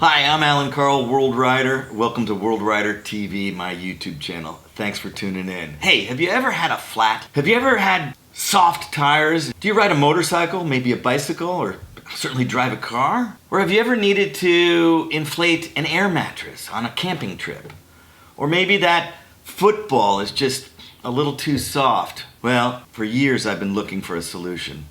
Hi, I'm Alan Carl, WorldRider. Welcome to WorldRider TV, my YouTube channel. Thanks for tuning in. Hey, have you ever had a flat? Have you ever had soft tires? Do you ride a motorcycle, maybe a bicycle, or certainly drive a car? Or have you ever needed to inflate an air mattress on a camping trip? Or maybe that football is just a little too soft. Well, for years I've been looking for a solution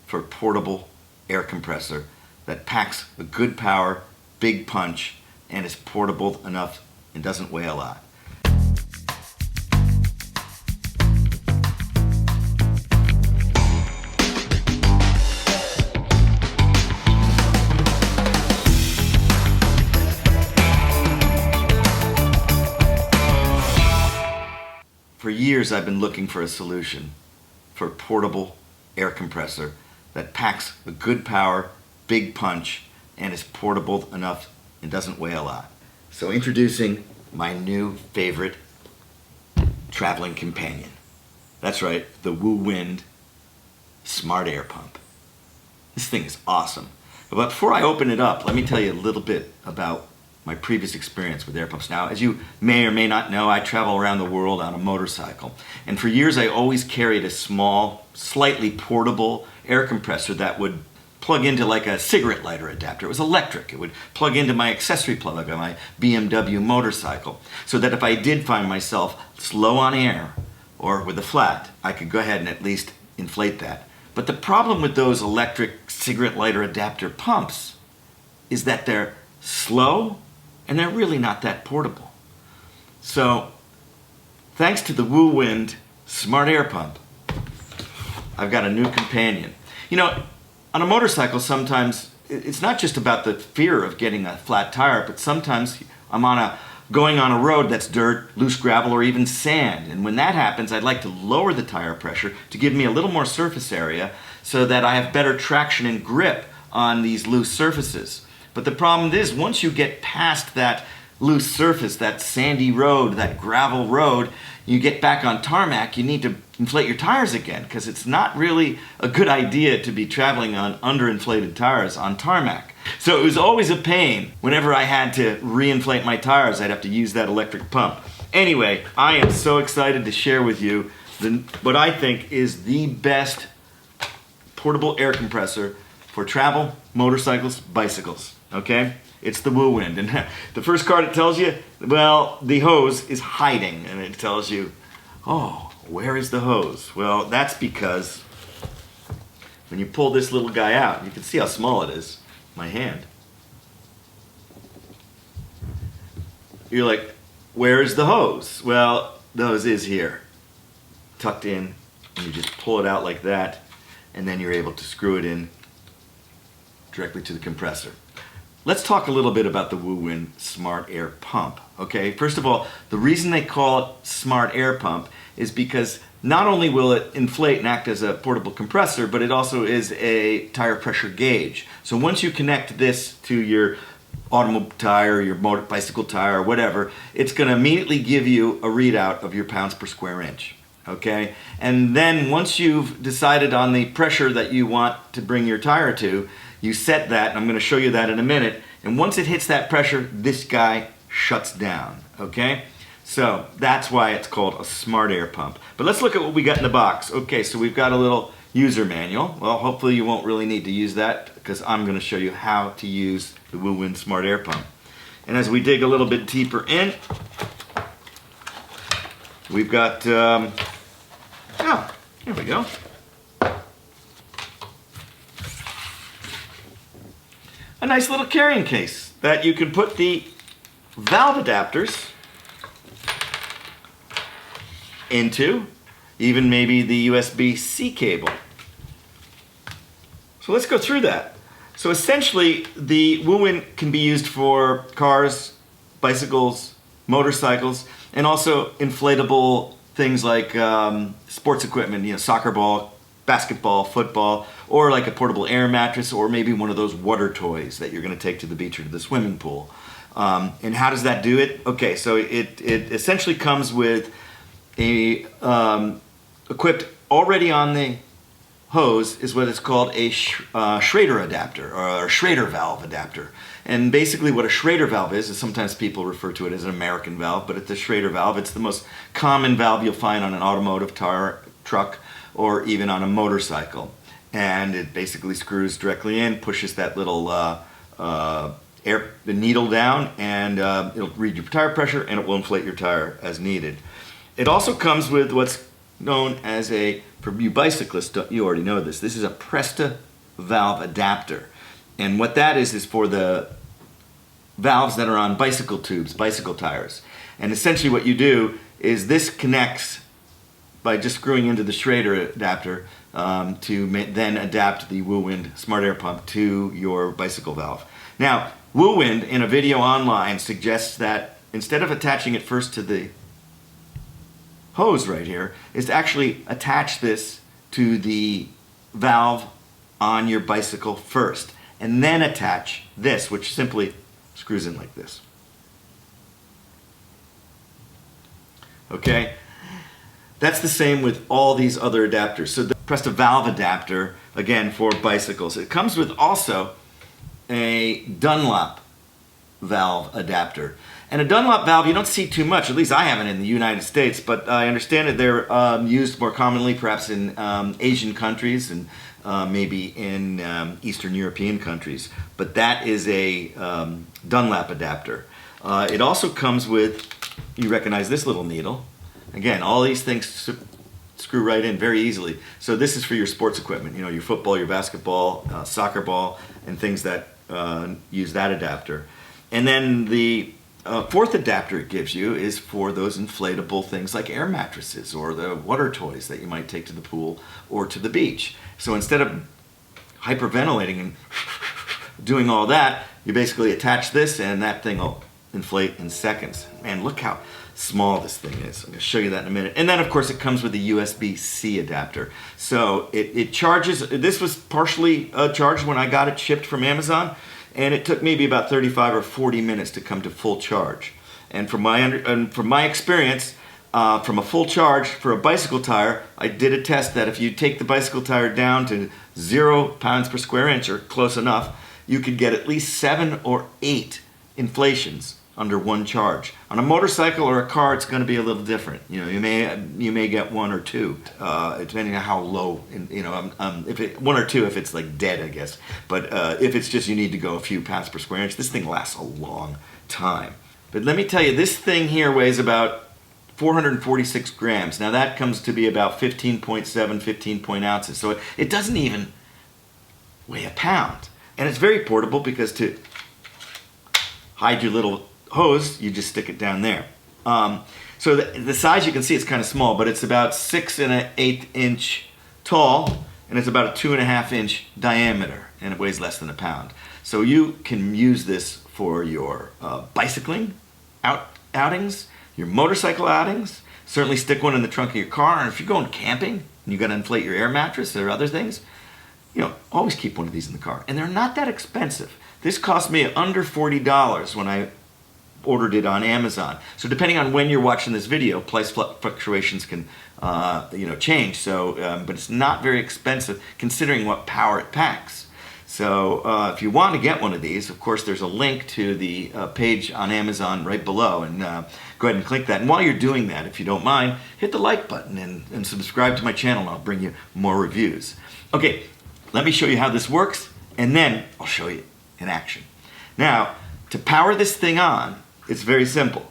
for a portable air compressor that packs a good power, big punch, and is portable enough and doesn't weigh a lot. For years I've been looking for a solution for a portable air compressor that packs a good power, big punch, and is portable enough and doesn't weigh a lot. So introducing my new favorite traveling companion. That's right, the Woowind Smart Air Pump. This thing is awesome. But before I open it up, let me tell you a little bit about my previous experience with air pumps. Now, as you may or may not know, I travel around the world on a motorcycle. And for years I always carried a small, slightly portable air compressor that would plug into like a cigarette lighter adapter. It was electric. It would plug into my accessory plug on my BMW motorcycle, so that if I did find myself slow on air or with a flat, I could go ahead and at least inflate that. But the problem with those electric cigarette lighter adapter pumps is that they're slow and they're really not that portable. So thanks to the Woowind Smart Air Pump, I've got a new companion. You know, on a motorcycle, sometimes it's not just about the fear of getting a flat tire, but sometimes I'm going on a road that's dirt, loose gravel, or even sand. And when that happens, I'd like to lower the tire pressure to give me a little more surface area so that I have better traction and grip on these loose surfaces. But the problem is, once you get past that loose surface, that sandy road, that gravel road, you get back on tarmac, you need to inflate your tires again, because it's not really a good idea to be traveling on underinflated tires on tarmac. So it was always a pain. Whenever I had to reinflate my tires, I'd have to use that electric pump. Anyway, I am so excited to share with you what I think is the best portable air compressor for travel, motorcycles, bicycles. Okay? It's the Woowind. And the first card it tells you, well, the hose is hiding. And it tells you, oh, where is the hose? Well, that's because when you pull this little guy out, you can see how small it is, my hand. You're like, where is the hose? Well, the hose is here, tucked in, and you just pull it out like that, and then you're able to screw it in directly to the compressor. Let's talk a little bit about the Woowind Smart Air Pump, okay? First of all, the reason they call it Smart Air Pump is because not only will it inflate and act as a portable compressor, but it also is a tire pressure gauge. So once you connect this to your automobile tire, your bicycle tire, or whatever, it's gonna immediately give you a readout of your pounds per square inch, okay? And then once you've decided on the pressure that you want to bring your tire to, you set that, and I'm going to show you that in a minute, and once it hits that pressure, this guy shuts down, okay? So that's why it's called a Smart Air Pump. But let's look at what we got in the box. Okay, so we've got a little user manual. Well, hopefully you won't really need to use that, because I'm going to show you how to use the Woowind Smart Air Pump. And as we dig a little bit deeper in, we've got, oh, here we go. A nice little carrying case that you can put the valve adapters into, even maybe the USB-C cable. So let's go through that. So essentially, the Woowind can be used for cars, bicycles, motorcycles, and also inflatable things like sports equipment, you know, soccer ball, basketball, football, or like a portable air mattress, or maybe one of those water toys that you're going to take to the beach or to the swimming pool. And how does that do it? Okay, so it essentially comes with a equipped already on the hose is what is called a Schrader adapter, or a Schrader valve adapter. And basically what a Schrader valve is sometimes people refer to it as an American valve, but it's a Schrader valve. It's the most common valve you'll find on an automotive truck or even on a motorcycle. And it basically screws directly in, pushes that little the needle down, and it'll read your tire pressure and it will inflate your tire as needed. It also comes with what's known as for you bicyclists, you already know this is a Presta valve adapter. And what that is for the valves that are on bicycle tubes, bicycle tires. And essentially what you do is this connects by just screwing into the Schrader adapter to then adapt the Woowind smart air pump to your bicycle valve. Now, Woowind in a video online suggests that instead of attaching it first to the hose right here, is to actually attach this to the valve on your bicycle first, and then attach this, which simply screws in like this. Okay? That's the same with all these other adapters. So the Presta valve adapter, again, for bicycles. It comes with also a Dunlop valve adapter. And a Dunlop valve you don't see too much, at least I haven't in the United States, but I understand that they're used more commonly perhaps in Asian countries and maybe in Eastern European countries. But that is a Dunlop adapter. It also comes with, you recognize this little needle. Again, all these things screw right in very easily. So this is for your sports equipment, you know, your football, your basketball, soccer ball, and things that use that adapter. And then the fourth adapter it gives you is for those inflatable things like air mattresses or the water toys that you might take to the pool or to the beach. So instead of hyperventilating and doing all that, you basically attach this and that thing will inflate in seconds. Man, look how small this thing is. I'm going to show you that in a minute. And then of course it comes with a USB-C adapter. So it charges, this was partially charged when I got it shipped from Amazon, and it took maybe about 35 or 40 minutes to come to full charge. And from my experience, from a full charge for a bicycle tire, I did a test that if you take the bicycle tire down to 0 pounds per square inch, or close enough, you could get at least 7 or 8 inflations under one charge. On a motorcycle or a car, it's going to be a little different. You know, you may get 1 or 2, depending on how low. You know, if 1 or 2 if it's like dead, I guess. But if it's just you need to go a few pounds per square inch, this thing lasts a long time. But let me tell you, this thing here weighs about 446 grams. Now that comes to be about 15.7, 15 ounces. So it doesn't even weigh a pound. And it's very portable because to hide your little hose, you just stick it down there. So the size, you can see it's kind of small, but it's about 6 1/8 inch tall, and it's about a 2.5 inch diameter, and it weighs less than a pound. So you can use this for your bicycling outings, your motorcycle outings. Certainly stick one in the trunk of your car, and if you're going camping and you got to inflate your air mattress or other things, you know, always keep one of these in the car. And they're not that expensive. This cost me under $40 when I ordered it on Amazon. So depending on when you're watching this video, price fluctuations can change. So, but it's not very expensive considering what power it packs. So if you want to get one of these, of course, there's a link to the page on Amazon right below, and go ahead and click that. And while you're doing that, if you don't mind, hit the like button and subscribe to my channel, and I'll bring you more reviews. Okay, let me show you how this works, and then I'll show you in action. Now, to power this thing on, it's very simple.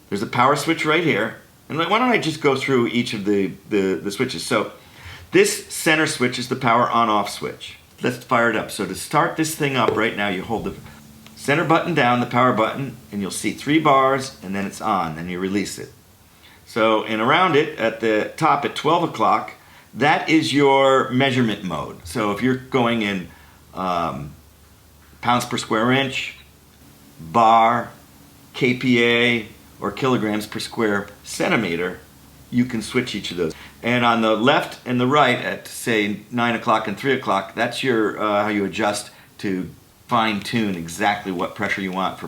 There's a power switch right here, and why don't I just go through each of the switches. So this center switch is the power on-off switch. Let's fire it up. So to start this thing up right now, you hold the center button down, the power button, and you'll see 3 bars, and then it's on, and you release it. So, and around it, at the top at 12 o'clock, that is your measurement mode. So if you're going in pounds per square inch, bar, kPa, or kilograms per square centimeter, you can switch each of those. And on the left and the right at, say, 9 o'clock and 3 o'clock, that's your how you adjust to fine-tune exactly what pressure you want for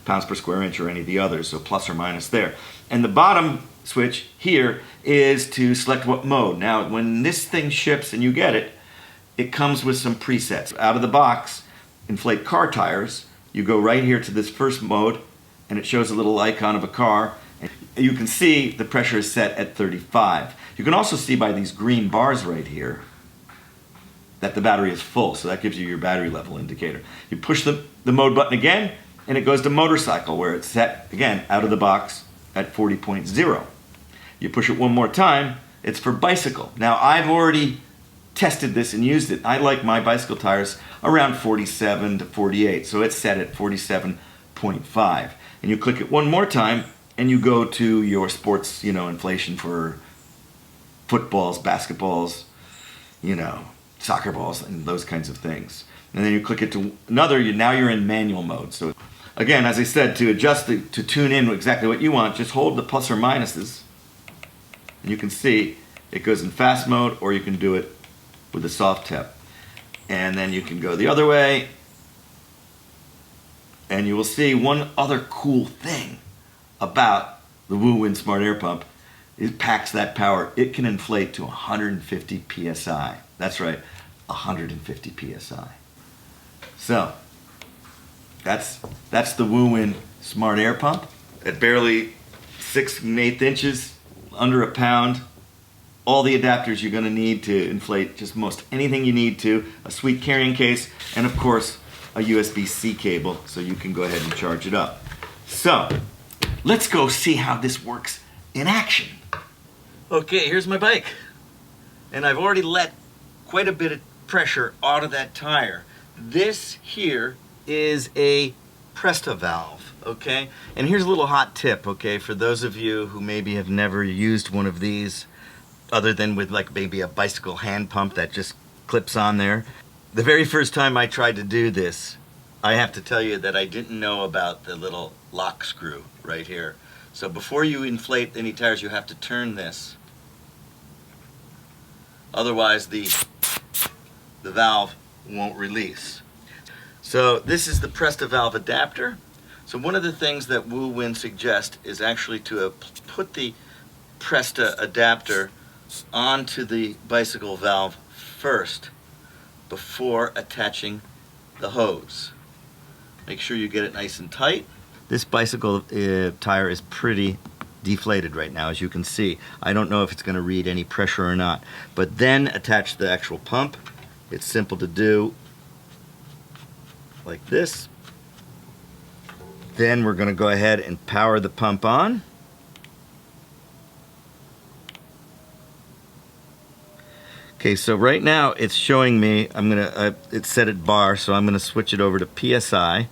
pounds per square inch or any of the others, so plus or minus there. And the bottom switch here is to select what mode. Now, when this thing ships and you get it, it comes with some presets. Out of the box, inflate car tires. You go right here to this first mode, and it shows a little icon of a car. And you can see the pressure is set at 35. You can also see by these green bars right here that the battery is full, so that gives you your battery level indicator. You push the mode button again, and it goes to motorcycle, where it's set, again, out of the box at 40.0. You push it one more time, it's for bicycle. Now, I've already tested this and used it. I like my bicycle tires around 47 to 48, so it's set at 47.5. And you click it one more time, and you go to your sports, inflation for footballs, basketballs, soccer balls, and those kinds of things. And then you click it to another, now you're in manual mode. So again, as I said, to adjust to tune in exactly what you want, just hold the plus or minuses, and you can see it goes in fast mode, or you can do it with a soft tap. And then you can go the other way, and you will see one other cool thing about the Woowind Smart Air Pump. It packs that power. It can inflate to 150 psi. That's right, 150 psi. So that's the Woowind Smart Air Pump. At barely 6 1/8 inches, under a pound. All the adapters you're going to need to inflate just most anything you need to. A sweet carrying case, and of course a USB-C cable so you can go ahead and charge it up. So let's go see how this works in action. Okay, here's my bike, and I've already let quite a bit of pressure out of that tire. This here is a Presta valve, okay? And here's a little hot tip, okay, for those of you who maybe have never used one of these other than with like maybe a bicycle hand pump that just clips on there. The very first time I tried to do this, I have to tell you that I didn't know about the little lock screw right here. So before you inflate any tires, you have to turn this. Otherwise the valve won't release. So this is the Presta valve adapter. So one of the things that Woowind suggests is actually to put the Presta adapter onto the bicycle valve first before attaching the hose. Make sure you get it nice and tight. This bicycle tire is pretty deflated right now, as you can see. I don't know if it's going to read any pressure or not, but then attach the actual pump. It's simple to do, like this. Then we're going to go ahead and power the pump on. Okay, so right now it's showing me, it's set at bar, so I'm gonna switch it over to PSI.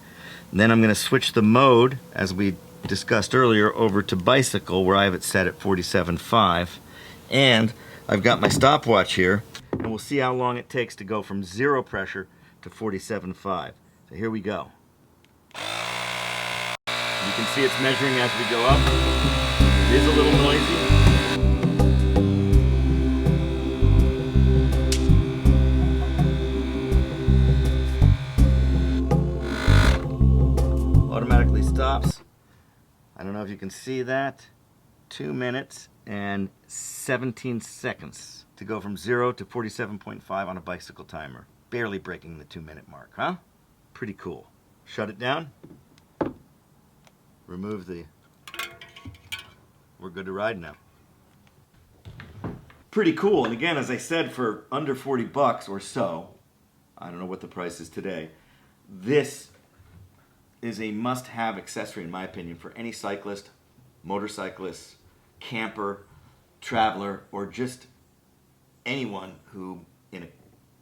Then I'm gonna switch the mode, as we discussed earlier, over to bicycle, where I have it set at 47.5. And I've got my stopwatch here, and we'll see how long it takes to go from 0 pressure to 47.5. So here we go. You can see it's measuring as we go up. It is a little noisy. Automatically stops. I don't know if you can see that. 2 minutes and 17 seconds to go from 0 to 47.5 on a bicycle timer. Barely breaking the 2-minute mark, huh? Pretty cool. Shut it down. Remove the... We're good to ride now. Pretty cool. And again, as I said, for under 40 bucks or so, I don't know what the price is today, this is a must-have accessory, in my opinion, for any cyclist, motorcyclist, camper, traveler, or just anyone who, in a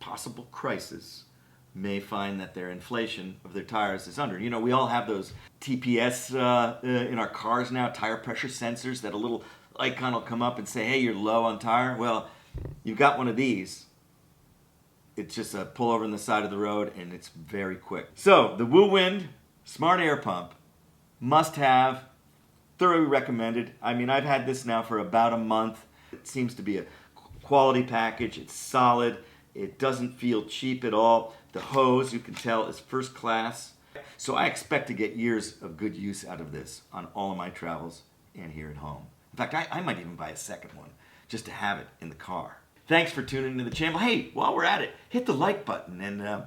possible crisis, may find that their inflation of their tires is under. You know, we all have those TPS in our cars now, tire pressure sensors, that a little icon will come up and say, hey, you're low on tire. Well, you've got one of these. It's just a pull over on the side of the road, and it's very quick. So, the Woowind Smart Air Pump, must have, thoroughly recommended. I mean, I've had this now for about a month. It seems to be a quality package. It's solid. It doesn't feel cheap at all. The hose, you can tell, is first class. So I expect to get years of good use out of this on all of my travels and here at home. fact, I might even buy a second one just to have it in the car. Thanks for tuning into the channel. Hey, while we're at it, hit the like button and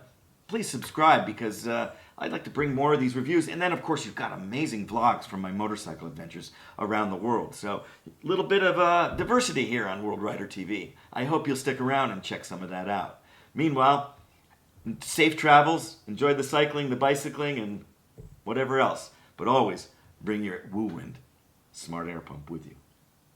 please subscribe because I'd like to bring more of these reviews. And then, of course, you've got amazing vlogs from my motorcycle adventures around the world. So a little bit of diversity here on WorldRider TV. I hope you'll stick around and check some of that out. Meanwhile, safe travels, enjoy the cycling, the bicycling, and whatever else. But always bring your Woowind smart air pump with you.